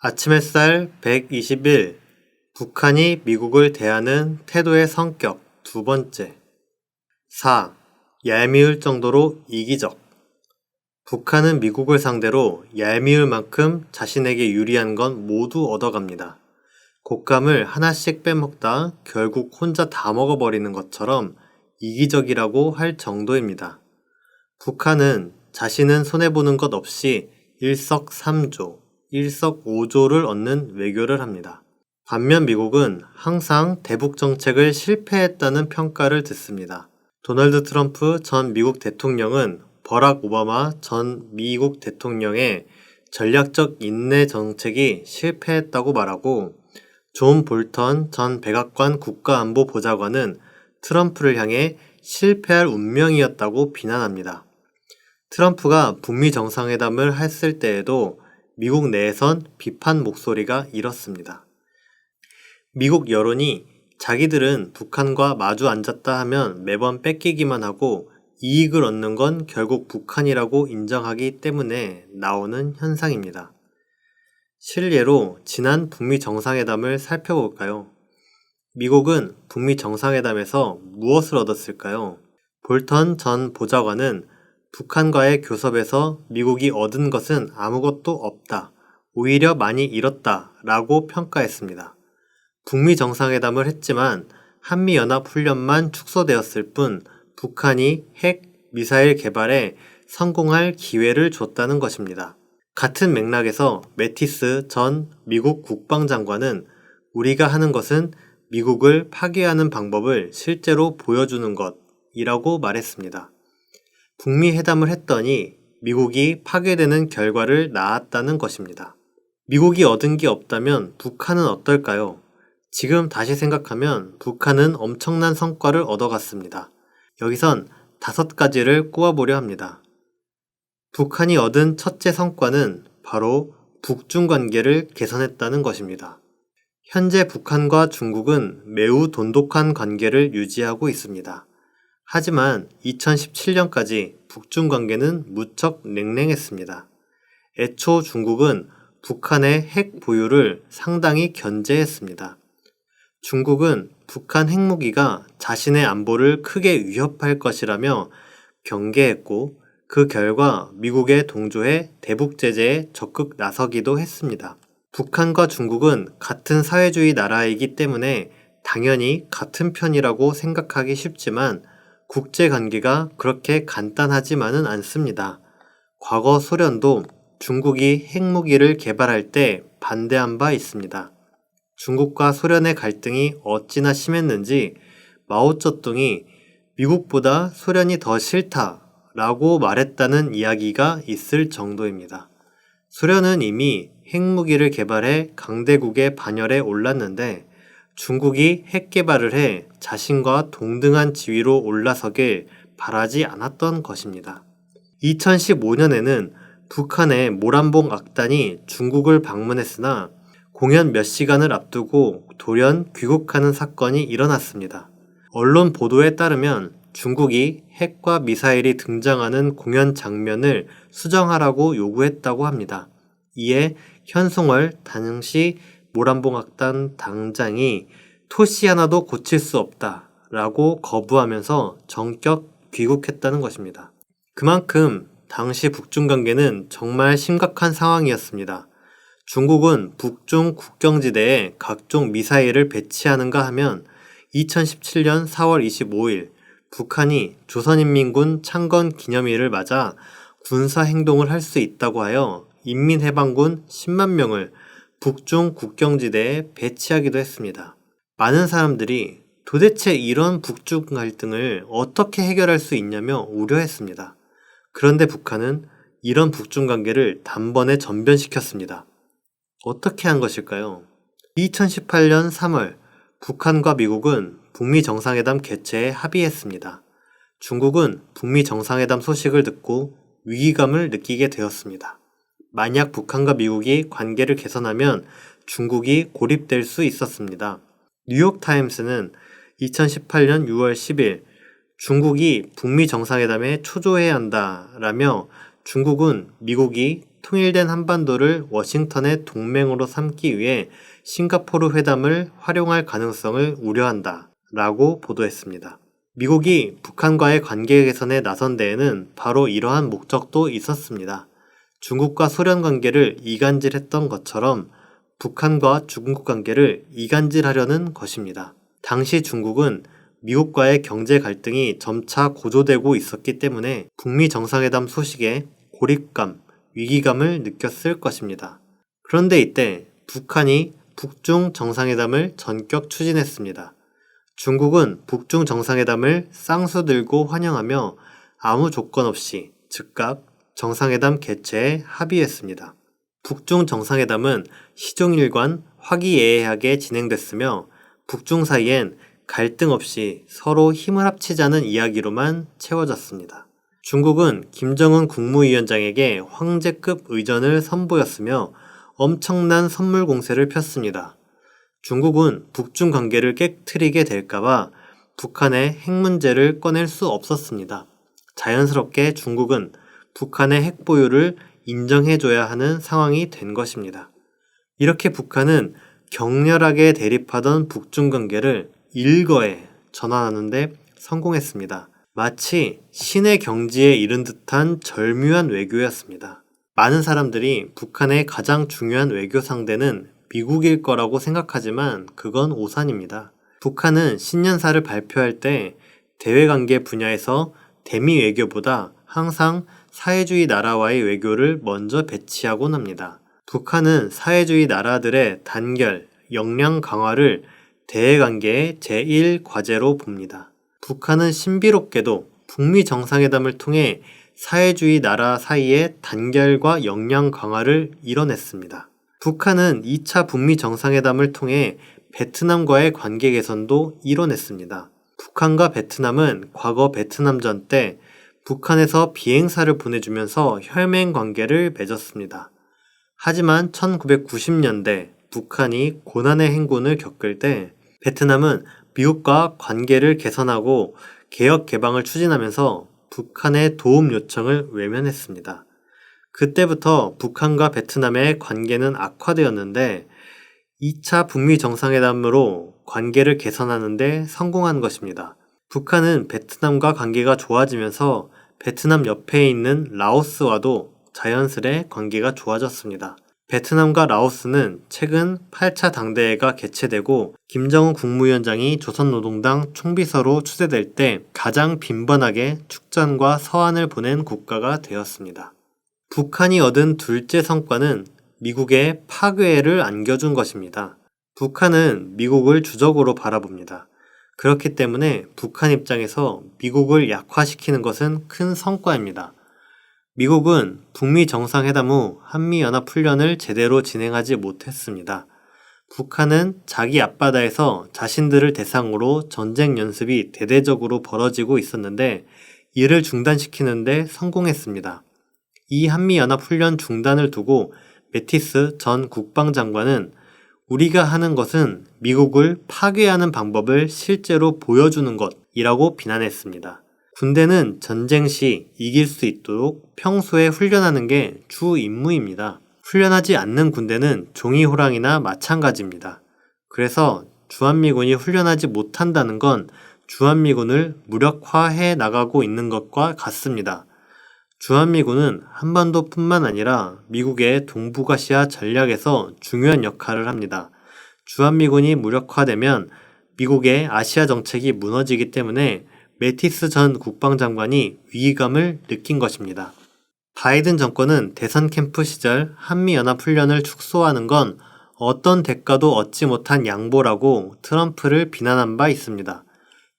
아침 햇살 121. 북한이 미국을 대하는 태도의 성격 두 번째. 4. 얄미울 정도로 이기적. 북한은 미국을 상대로 얄미울 만큼 자신에게 유리한 건 모두 얻어갑니다. 곶감을 하나씩 빼먹다 결국 혼자 다 먹어버리는 것처럼 이기적이라고 할 정도입니다. 북한은 자신은 손해보는 것 없이 일석삼조, 일석오조를 얻는 외교를 합니다. 반면 미국은 항상 대북 정책을 실패했다는 평가를 듣습니다. 도널드 트럼프 전 미국 대통령은 버락 오바마 전 미국 대통령의 전략적 인내 정책이 실패했다고 말하고, 존 볼턴 전 백악관 국가안보보좌관은 트럼프를 향해 실패할 운명이었다고 비난합니다. 트럼프가 북미 정상회담을 했을 때에도 미국 내에선 비판 목소리가 일었습니다. 미국 여론이 자기들은 북한과 마주 앉았다 하면 매번 뺏기기만 하고 이익을 얻는 건 결국 북한이라고 인정하기 때문에 나오는 현상입니다. 실례로 지난 북미 정상회담을 살펴볼까요? 미국은 북미 정상회담에서 무엇을 얻었을까요? 볼턴 전 보좌관은 북한과의 교섭에서 미국이 얻은 것은 아무것도 없다, 오히려 많이 잃었다 라고 평가했습니다. 북미 정상회담을 했지만 한미연합훈련만 축소되었을 뿐 북한이 핵, 미사일 개발에 성공할 기회를 줬다는 것입니다. 같은 맥락에서 매티스 전 미국 국방장관은 우리가 하는 것은 미국을 파괴하는 방법을 실제로 보여주는 것이라고 말했습니다. 북미 회담을 했더니 미국이 파괴되는 결과를 낳았다는 것입니다. 미국이 얻은 게 없다면 북한은 어떨까요? 지금 다시 생각하면 북한은 엄청난 성과를 얻어갔습니다. 여기선 5가지를 꼽아보려 합니다. 북한이 얻은 첫째 성과는 바로 북중 관계를 개선했다는 것입니다. 현재 북한과 중국은 매우 돈독한 관계를 유지하고 있습니다. 하지만 2017년까지 북중 관계는 무척 냉랭했습니다. 애초 중국은 북한의 핵 보유를 상당히 견제했습니다. 중국은 북한 핵무기가 자신의 안보를 크게 위협할 것이라며 경계했고, 그 결과 미국에 동조해 대북 제재에 적극 나서기도 했습니다. 북한과 중국은 같은 사회주의 나라이기 때문에 당연히 같은 편이라고 생각하기 쉽지만 국제관계가 그렇게 간단하지만은 않습니다. 과거 소련도 중국이 핵무기를 개발할 때 반대한 바 있습니다. 중국과 소련의 갈등이 어찌나 심했는지 마오쩌둥이 미국보다 소련이 더 싫다라고 말했다는 이야기가 있을 정도입니다. 소련은 이미 핵무기를 개발해 강대국의 반열에 올랐는데 중국이 핵 개발을 해 자신과 동등한 지위로 올라서길 바라지 않았던 것입니다. 2015년에는 북한의 모란봉 악단이 중국을 방문했으나 공연 몇 시간을 앞두고 돌연 귀국하는 사건이 일어났습니다. 언론 보도에 따르면 중국이 핵과 미사일이 등장하는 공연 장면을 수정하라고 요구했다고 합니다. 이에 현송월 당시 모란봉 악단 당장이 토시 하나도 고칠 수 없다 라고 거부하면서 전격 귀국했다는 것입니다. 그만큼 당시 북중 관계는 정말 심각한 상황이었습니다. 중국은 북중 국경지대에 각종 미사일을 배치하는가 하면 2017년 4월 25일 북한이 조선인민군 창건 기념일을 맞아 군사행동을 할 수 있다고 하여 인민해방군 10만 명을 북중 국경지대에 배치하기도 했습니다. 많은 사람들이 도대체 이런 북중 갈등을 어떻게 해결할 수 있냐며 우려했습니다. 그런데 북한은 이런 북중 관계를 단번에 전변시켰습니다. 어떻게 한 것일까요? 2018년 3월 북한과 미국은 북미 정상회담 개최에 합의했습니다. 중국은 북미 정상회담 소식을 듣고 위기감을 느끼게 되었습니다. 만약 북한과 미국이 관계를 개선하면 중국이 고립될 수 있었습니다. 뉴욕타임스는 2018년 6월 10일 중국이 북미 정상회담에 초조해야 한다라며 중국은 미국이 통일된 한반도를 워싱턴의 동맹으로 삼기 위해 싱가포르 회담을 활용할 가능성을 우려한다 라고 보도했습니다. 미국이 북한과의 관계 개선에 나선 데에는 바로 이러한 목적도 있었습니다. 중국과 소련 관계를 이간질했던 것처럼 북한과 중국 관계를 이간질하려는 것입니다. 당시 중국은 미국과의 경제 갈등이 점차 고조되고 있었기 때문에 북미 정상회담 소식에 고립감, 위기감을 느꼈을 것입니다. 그런데 이때 북한이 북중 정상회담을 전격 추진했습니다. 중국은 북중 정상회담을 쌍수 들고 환영하며 아무 조건 없이 즉각 정상회담 개최에 합의했습니다. 북중 정상회담은 시종일관 화기애애하게 진행됐으며 북중 사이엔 갈등 없이 서로 힘을 합치자는 이야기로만 채워졌습니다. 중국은 김정은 국무위원장에게 황제급 의전을 선보였으며 엄청난 선물 공세를 폈습니다. 중국은 북중 관계를 깨트리게 될까봐 북한의 핵 문제를 꺼낼 수 없었습니다. 자연스럽게 중국은 북한의 핵 보유를 인정해줘야 하는 상황이 된 것입니다. 이렇게 북한은 격렬하게 대립하던 북중 관계를 일거에 전환하는데 성공했습니다. 마치 신의 경지에 이른 듯한 절묘한 외교였습니다. 많은 사람들이 북한의 가장 중요한 외교 상대는 미국일 거라고 생각하지만 그건 오산입니다. 북한은 신년사를 발표할 때 대외관계 분야에서 대미 외교보다 항상 사회주의 나라와의 외교를 먼저 배치하곤 합니다. 북한은 사회주의 나라들의 단결, 역량 강화를 대외관계의 제1과제로 봅니다. 북한은 신비롭게도 북미 정상회담을 통해 사회주의 나라 사이의 단결과 역량 강화를 이뤄냈습니다. 북한은 2차 북미 정상회담을 통해 베트남과의 관계 개선도 이뤄냈습니다. 북한과 베트남은 과거 베트남전 때 북한에서 비행사를 보내주면서 혈맹 관계를 맺었습니다. 하지만 1990년대 북한이 고난의 행군을 겪을 때 베트남은 미국과 관계를 개선하고 개혁 개방을 추진하면서 북한의 도움 요청을 외면했습니다. 그때부터 북한과 베트남의 관계는 악화되었는데 2차 북미 정상회담으로 관계를 개선하는 데 성공한 것입니다. 북한은 베트남과 관계가 좋아지면서 베트남 옆에 있는 라오스와도 자연스레 관계가 좋아졌습니다. 베트남과 라오스는 최근 8차 당대회가 개최되고 김정은 국무위원장이 조선노동당 총비서로 추대될 때 가장 빈번하게 축전과 서한을 보낸 국가가 되었습니다. 북한이 얻은 둘째 성과는 미국의 파괴를 안겨준 것입니다. 북한은 미국을 주적으로 바라봅니다. 그렇기 때문에 북한 입장에서 미국을 약화시키는 것은 큰 성과입니다. 미국은 북미 정상회담 후 한미연합훈련을 제대로 진행하지 못했습니다. 북한은 자기 앞바다에서 자신들을 대상으로 전쟁 연습이 대대적으로 벌어지고 있었는데 이를 중단시키는데 성공했습니다. 이 한미연합훈련 중단을 두고 매티스 전 국방장관은 우리가 하는 것은 미국을 파괴하는 방법을 실제로 보여주는 것이라고 비난했습니다. 군대는 전쟁 시 이길 수 있도록 평소에 훈련하는 게 주 임무입니다. 훈련하지 않는 군대는 종이 호랑이나 마찬가지입니다. 그래서 주한미군이 훈련하지 못한다는 건 주한미군을 무력화해 나가고 있는 것과 같습니다. 주한미군은 한반도뿐만 아니라 미국의 동북아시아 전략에서 중요한 역할을 합니다. 주한미군이 무력화되면 미국의 아시아 정책이 무너지기 때문에 매티스 전 국방장관이 위기감을 느낀 것입니다. 바이든 정권은 대선 캠프 시절 한미연합훈련을 축소하는 건 어떤 대가도 얻지 못한 양보라고 트럼프를 비난한 바 있습니다.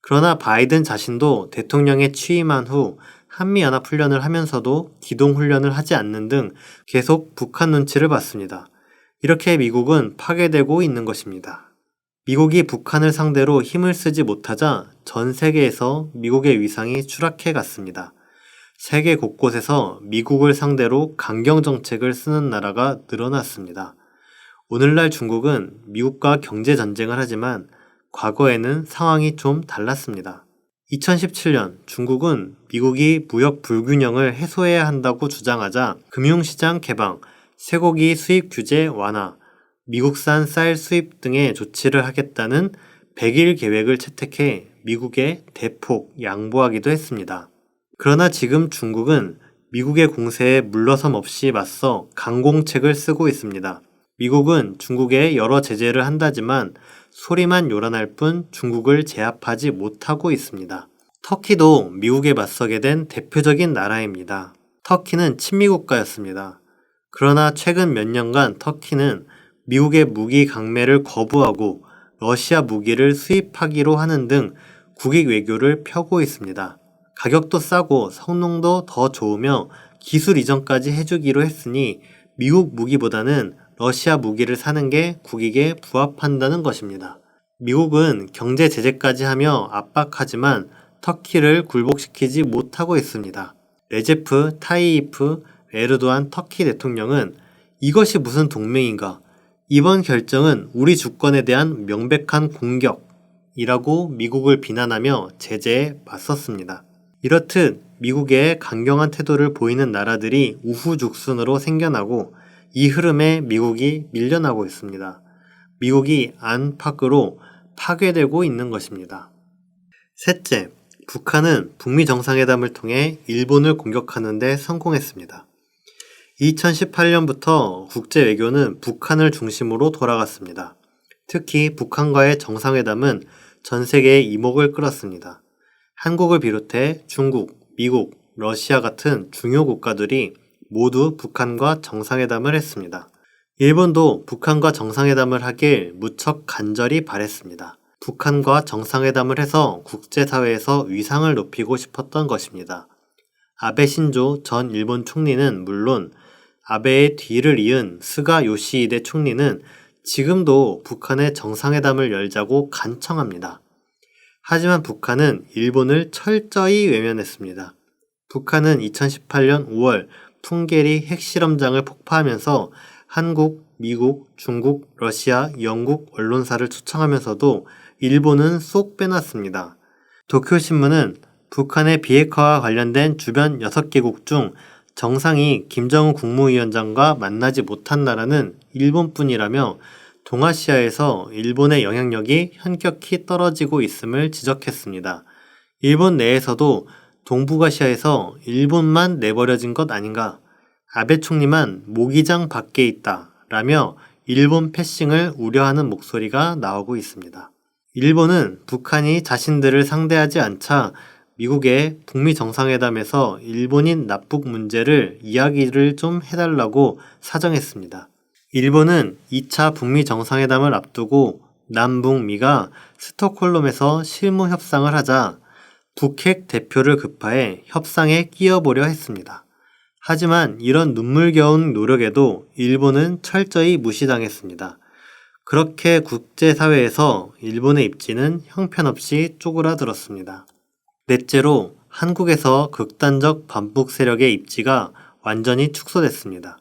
그러나 바이든 자신도 대통령에 취임한 후 한미연합훈련을 하면서도 기동훈련을 하지 않는 등 계속 북한 눈치를 봤습니다. 이렇게 미국은 파괴되고 있는 것입니다. 미국이 북한을 상대로 힘을 쓰지 못하자 전 세계에서 미국의 위상이 추락해 갔습니다. 세계 곳곳에서 미국을 상대로 강경정책을 쓰는 나라가 늘어났습니다. 오늘날 중국은 미국과 경제전쟁을 하지만 과거에는 상황이 좀 달랐습니다. 2017년 중국은 미국이 무역 불균형을 해소해야 한다고 주장하자 금융시장 개방, 쇠고기 수입 규제 완화, 미국산 쌀 수입 등의 조치를 하겠다는 100일 계획을 채택해 미국에 대폭 양보하기도 했습니다. 그러나 지금 중국은 미국의 공세에 물러섬 없이 맞서 강공책을 쓰고 있습니다. 미국은 중국에 여러 제재를 한다지만 소리만 요란할 뿐 중국을 제압하지 못하고 있습니다. 터키도 미국에 맞서게 된 대표적인 나라입니다. 터키는 친미 국가였습니다. 그러나 최근 몇 년간 터키는 미국의 무기 강매를 거부하고 러시아 무기를 수입하기로 하는 등 국익 외교를 펴고 있습니다. 가격도 싸고 성능도 더 좋으며 기술 이전까지 해주기로 했으니 미국 무기보다는 러시아 무기를 사는 게 국익에 부합한다는 것입니다. 미국은 경제 제재까지 하며 압박하지만 터키를 굴복시키지 못하고 있습니다. 레제프 타이이프 에르도안 터키 대통령은 이것이 무슨 동맹인가? 이번 결정은 우리 주권에 대한 명백한 공격이라고 미국을 비난하며 제재에 맞섰습니다. 이렇듯 미국의 강경한 태도를 보이는 나라들이 우후죽순으로 생겨나고 이 흐름에 미국이 밀려나고 있습니다. 미국이 안팎으로 파괴되고 있는 것입니다. 셋째, 북한은 북미 정상회담을 통해 일본을 공격하는 데 성공했습니다. 2018년부터 국제 외교는 북한을 중심으로 돌아갔습니다. 특히 북한과의 정상회담은 전 세계의 이목을 끌었습니다. 한국을 비롯해 중국, 미국, 러시아 같은 중요 국가들이 모두 북한과 정상회담을 했습니다. 일본도 북한과 정상회담을 하길 무척 간절히 바랬습니다. 북한과 정상회담을 해서 국제사회에서 위상을 높이고 싶었던 것입니다. 아베 신조 전 일본 총리는 물론 아베의 뒤를 이은 스가 요시히데 총리는 지금도 북한의 정상회담을 열자고 간청합니다. 하지만 북한은 일본을 철저히 외면했습니다. 북한은 2018년 5월 풍계리 핵실험장을 폭파하면서 한국, 미국, 중국, 러시아, 영국 언론사를 초청하면서도 일본은 쏙 빼놨습니다. 도쿄신문은 북한의 비핵화와 관련된 주변 6개국 중 정상이 김정은 국무위원장과 만나지 못한 나라는 일본뿐이라며 동아시아에서 일본의 영향력이 현격히 떨어지고 있음을 지적했습니다. 일본 내에서도 동북아시아에서 일본만 내버려진 것 아닌가? 아베 총리만 모기장 밖에 있다 라며 일본 패싱을 우려하는 목소리가 나오고 있습니다. 일본은 북한이 자신들을 상대하지 않자 미국의 북미 정상회담에서 일본인 납북 문제를 이야기를 좀 해달라고 사정했습니다. 일본은 2차 북미 정상회담을 앞두고 남북미가 스톡홀름에서 실무 협상을 하자 북핵 대표를 급파해 협상에 끼어보려 했습니다. 하지만 이런 눈물겨운 노력에도 일본은 철저히 무시당했습니다. 그렇게 국제사회에서 일본의 입지는 형편없이 쪼그라들었습니다. 넷째로 한국에서 극단적 반북 세력의 입지가 완전히 축소됐습니다.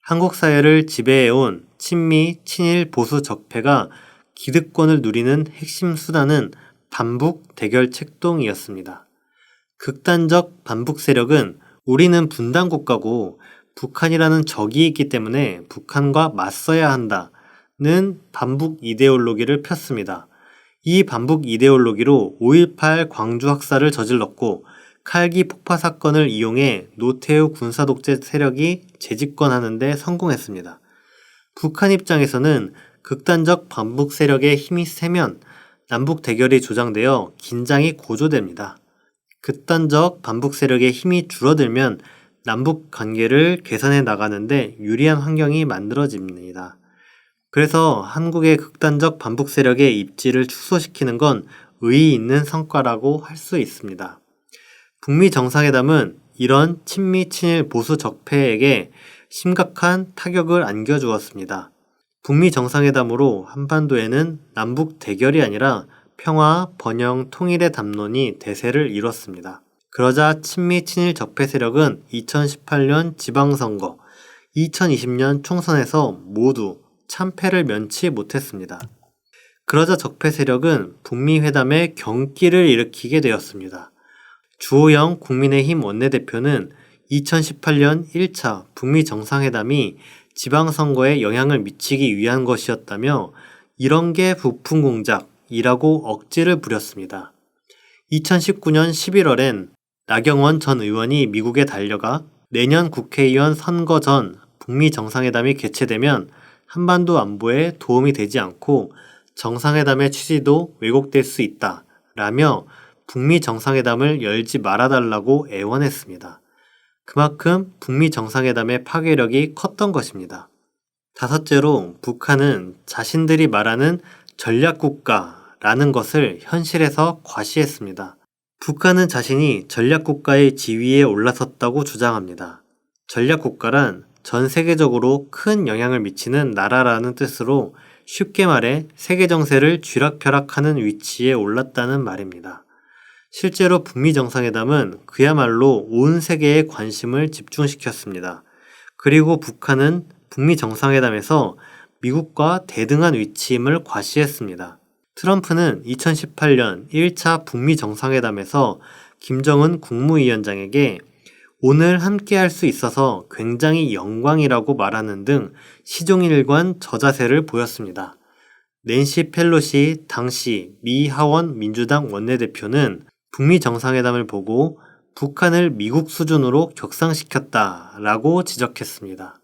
한국 사회를 지배해온 친미, 친일, 보수 적폐가 기득권을 누리는 핵심 수단은 반북 대결 책동이었습니다. 극단적 반북 세력은 우리는 분단 국가고 북한이라는 적이 있기 때문에 북한과 맞서야 한다는 반북 이데올로기를 폈습니다. 이 반북 이데올로기로 5.18 광주 학살을 저질렀고 칼기 폭파 사건을 이용해 노태우 군사독재 세력이 재집권하는 데 성공했습니다. 북한 입장에서는 극단적 반북 세력의 힘이 세면 남북 대결이 조장되어 긴장이 고조됩니다. 극단적 반북 세력의 힘이 줄어들면 남북 관계를 개선해 나가는데 유리한 환경이 만들어집니다. 그래서 한국의 극단적 반북 세력의 입지를 축소시키는 건 의의 있는 성과라고 할 수 있습니다. 북미 정상회담은 이런 친미 친일 보수 적폐에게 심각한 타격을 안겨주었습니다. 북미 정상회담으로 한반도에는 남북 대결이 아니라 평화, 번영, 통일의 담론이 대세를 이뤘습니다. 그러자 친미 친일 적폐 세력은 2018년 지방선거, 2020년 총선에서 모두 참패를 면치 못했습니다. 그러자 적폐 세력은 북미 회담에 경기를 일으키게 되었습니다. 주호영 국민의힘 원내대표는 2018년 1차 북미 정상회담이 지방선거에 영향을 미치기 위한 것이었다며 이런 게 부푼 공작이라고 억지를 부렸습니다. 2019년 11월엔 나경원 전 의원이 미국에 달려가 내년 국회의원 선거 전 북미 정상회담이 개최되면 한반도 안보에 도움이 되지 않고 정상회담의 취지도 왜곡될 수 있다 라며 북미 정상회담을 열지 말아달라고 애원했습니다. 그만큼 북미 정상회담의 파괴력이 컸던 것입니다. 다섯째로 북한은 자신들이 말하는 전략국가라는 것을 현실에서 과시했습니다. 북한은 자신이 전략국가의 지위에 올라섰다고 주장합니다. 전략국가란 전 세계적으로 큰 영향을 미치는 나라라는 뜻으로 쉽게 말해 세계 정세를 쥐락펴락하는 위치에 올랐다는 말입니다. 실제로 북미 정상회담은 그야말로 온 세계의 관심을 집중시켰습니다. 그리고 북한은 북미 정상회담에서 미국과 대등한 위치임을 과시했습니다. 트럼프는 2018년 1차 북미 정상회담에서 김정은 국무위원장에게 오늘 함께할 수 있어서 굉장히 영광이라고 말하는 등 시종일관 저자세를 보였습니다. 낸시 펠로시 당시 미 하원 민주당 원내대표는 북미 정상회담을 보고 북한을 미국 수준으로 격상시켰다라고 지적했습니다.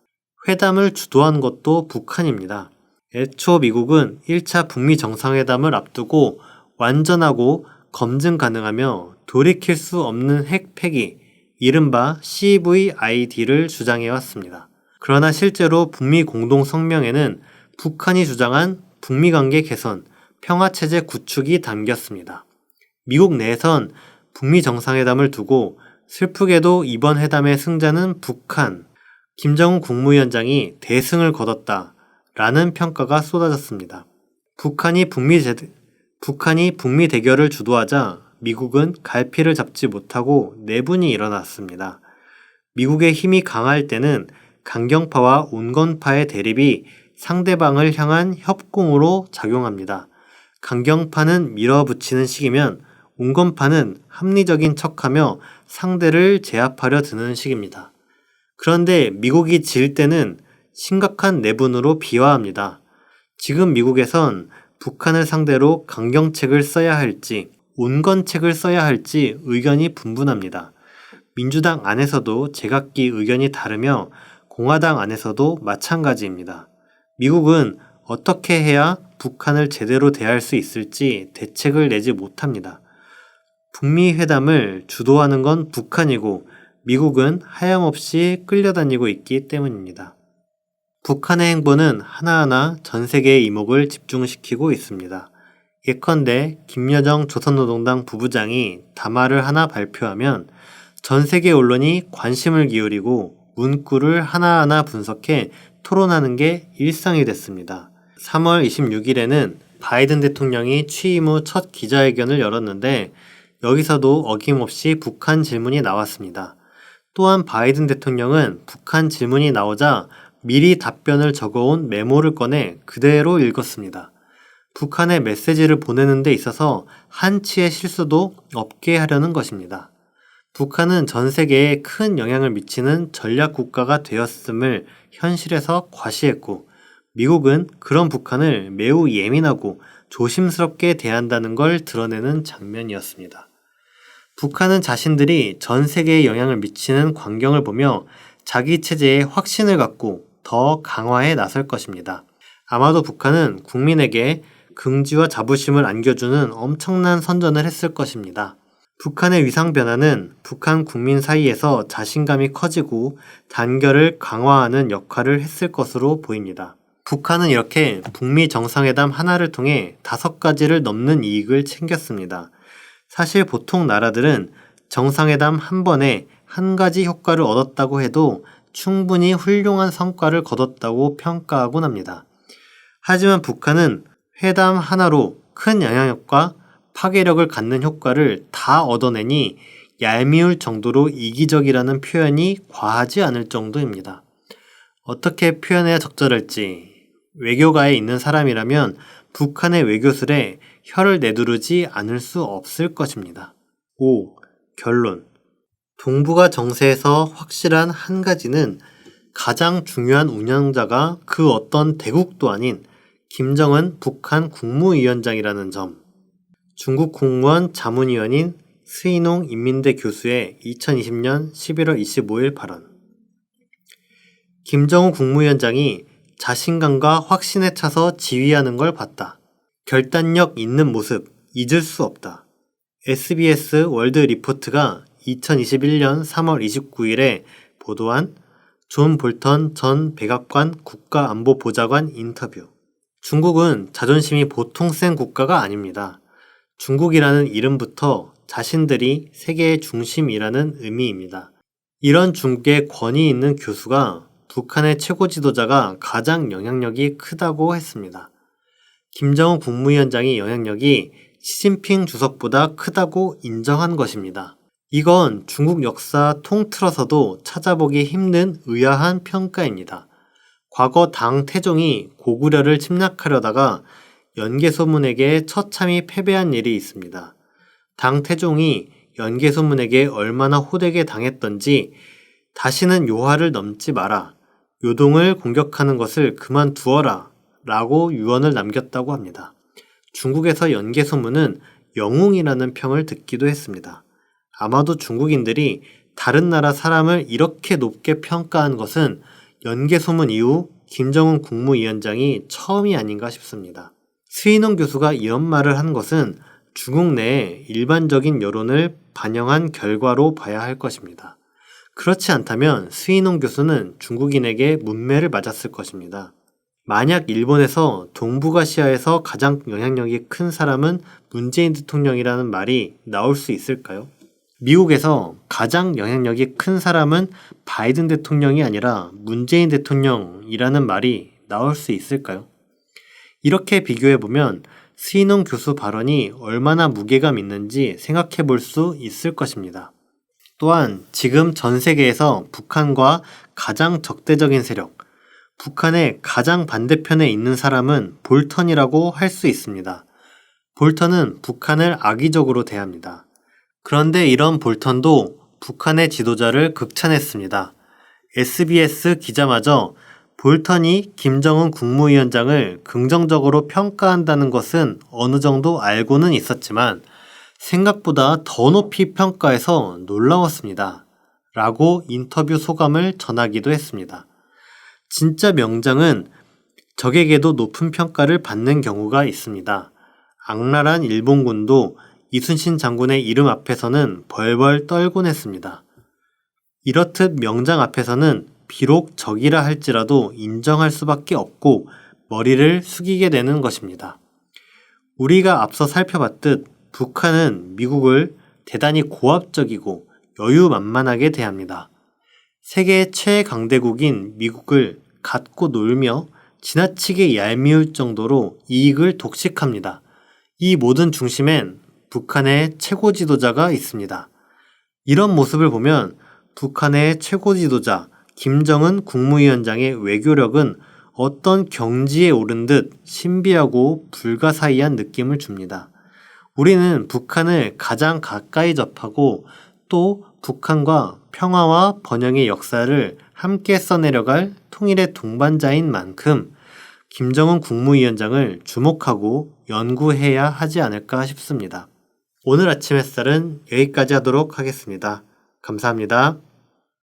회담을 주도한 것도 북한입니다. 애초 미국은 1차 북미 정상회담을 앞두고 완전하고 검증 가능하며 돌이킬 수 없는 핵 폐기, 이른바 CVID를 주장해왔습니다. 그러나 실제로 북미 공동성명에는 북한이 주장한 북미관계 개선, 평화체제 구축이 담겼습니다. 미국 내에선 북미 정상회담을 두고 슬프게도 이번 회담의 승자는 북한, 김정은 국무위원장이 대승을 거뒀다 라는 평가가 쏟아졌습니다. 북한이 북미 대결을 주도하자 미국은 갈피를 잡지 못하고 내분이 일어났습니다. 미국의 힘이 강할 때는 강경파와 온건파의 대립이 상대방을 향한 협공으로 작용합니다. 강경파는 밀어붙이는 식이면 온건파는 합리적인 척하며 상대를 제압하려 드는 식입니다. 그런데 미국이 질 때는 심각한 내분으로 비화합니다. 지금 미국에선 북한을 상대로 강경책을 써야 할지 온건책을 써야 할지 의견이 분분합니다. 민주당 안에서도 제각기 의견이 다르며 공화당 안에서도 마찬가지입니다. 미국은 어떻게 해야 북한을 제대로 대할 수 있을지 대책을 내지 못합니다. 북미 회담을 주도하는 건 북한이고 미국은 하염없이 끌려다니고 있기 때문입니다. 북한의 행보는 하나하나 전 세계의 이목을 집중시키고 있습니다. 예컨대 김여정 조선노동당 부부장이 담화를 하나 발표하면 전 세계 언론이 관심을 기울이고 문구를 하나하나 분석해 토론하는 게 일상이 됐습니다. 3월 26일에는 바이든 대통령이 취임 후 첫 기자회견을 열었는데 여기서도 어김없이 북한 질문이 나왔습니다. 또한 바이든 대통령은 북한 질문이 나오자 미리 답변을 적어온 메모를 꺼내 그대로 읽었습니다. 북한에 메시지를 보내는 데 있어서 한치의 실수도 없게 하려는 것입니다. 북한은 전 세계에 큰 영향을 미치는 전략 국가가 되었음을 현실에서 과시했고 미국은 그런 북한을 매우 예민하고 조심스럽게 대한다는 걸 드러내는 장면이었습니다. 북한은 자신들이 전 세계에 영향을 미치는 광경을 보며 자기 체제에 확신을 갖고 더 강화해 나설 것입니다. 아마도 북한은 국민에게 긍지와 자부심을 안겨주는 엄청난 선전을 했을 것입니다. 북한의 위상 변화는 북한 국민 사이에서 자신감이 커지고 단결을 강화하는 역할을 했을 것으로 보입니다. 북한은 이렇게 북미 정상회담 하나를 통해 5가지를 넘는 이익을 챙겼습니다. 사실 보통 나라들은 정상회담 한 번에 한 가지 효과를 얻었다고 해도 충분히 훌륭한 성과를 거뒀다고 평가하곤 합니다. 하지만 북한은 회담 하나로 큰 영향력과 파괴력을 갖는 효과를 다 얻어내니 얄미울 정도로 이기적이라는 표현이 과하지 않을 정도입니다. 어떻게 표현해야 적절할지 외교가에 있는 사람이라면 북한의 외교술에 혀를 내두르지 않을 수 없을 것입니다. 5. 결론. 동북아 정세에서 확실한 한 가지는 가장 중요한 운영자가 그 어떤 대국도 아닌 김정은 북한 국무위원장이라는 점. 중국 공무원 자문위원인 스이농 인민대 교수의 2020년 11월 25일 발언. 김정은 국무위원장이 자신감과 확신에 차서 지휘하는 걸 봤다. 결단력 있는 모습 잊을 수 없다. SBS 월드 리포트가 2021년 3월 29일에 보도한 존 볼턴 전 백악관 국가안보보좌관 인터뷰. 중국은 자존심이 보통 센 국가가 아닙니다. 중국이라는 이름부터 자신들이 세계의 중심이라는 의미입니다. 이런 중국의 권위 있는 교수가 북한의 최고 지도자가 가장 영향력이 크다고 했습니다. 김정은 국무위원장의 영향력이 시진핑 주석보다 크다고 인정한 것입니다. 이건 중국 역사 통틀어서도 찾아보기 힘든 의아한 평가입니다. 과거 당 태종이 고구려를 침략하려다가 연개소문에게 처참히 패배한 일이 있습니다. 당 태종이 연개소문에게 얼마나 호되게 당했던지 다시는 요하를 넘지 마라, 요동을 공격하는 것을 그만두어라 라고 유언을 남겼다고 합니다. 중국에서 연개소문은 영웅이라는 평을 듣기도 했습니다. 아마도 중국인들이 다른 나라 사람을 이렇게 높게 평가한 것은 연개소문 이후 김정은 국무위원장이 처음이 아닌가 싶습니다. 스이농 교수가 이런 말을 한 것은 중국 내의 일반적인 여론을 반영한 결과로 봐야 할 것입니다. 그렇지 않다면 스이농 교수는 중국인에게 문매를 맞았을 것입니다. 만약 일본에서 동북아시아에서 가장 영향력이 큰 사람은 문재인 대통령이라는 말이 나올 수 있을까요? 미국에서 가장 영향력이 큰 사람은 바이든 대통령이 아니라 문재인 대통령이라는 말이 나올 수 있을까요? 이렇게 비교해보면 스이농 교수 발언이 얼마나 무게감 있는지 생각해 볼 수 있을 것입니다. 또한 지금 전 세계에서 북한과 가장 적대적인 세력, 북한의 가장 반대편에 있는 사람은 볼턴이라고 할 수 있습니다. 볼턴은 북한을 악의적으로 대합니다. 그런데 이런 볼턴도 북한의 지도자를 극찬했습니다. SBS 기자마저 볼턴이 김정은 국무위원장을 긍정적으로 평가한다는 것은 어느 정도 알고는 있었지만 생각보다 더 높이 평가해서 놀라웠습니다. 라고 인터뷰 소감을 전하기도 했습니다. 진짜 명장은 적에게도 높은 평가를 받는 경우가 있습니다. 악랄한 일본군도 이순신 장군의 이름 앞에서는 벌벌 떨곤 했습니다. 이렇듯 명장 앞에서는 비록 적이라 할지라도 인정할 수밖에 없고 머리를 숙이게 되는 것입니다. 우리가 앞서 살펴봤듯 북한은 미국을 대단히 고압적이고 여유만만하게 대합니다. 세계 최강대국인 미국을 갖고 놀며 지나치게 얄미울 정도로 이익을 독식합니다. 이 모든 중심엔 북한의 최고 지도자가 있습니다. 이런 모습을 보면 북한의 최고 지도자 김정은 국무위원장의 외교력은 어떤 경지에 오른 듯 신비하고 불가사의한 느낌을 줍니다. 우리는 북한을 가장 가까이 접하고 또 북한과 평화와 번영의 역사를 함께 써내려갈 통일의 동반자인 만큼 김정은 국무위원장을 주목하고 연구해야 하지 않을까 싶습니다. 오늘 아침 햇살은 여기까지 하도록 하겠습니다. 감사합니다.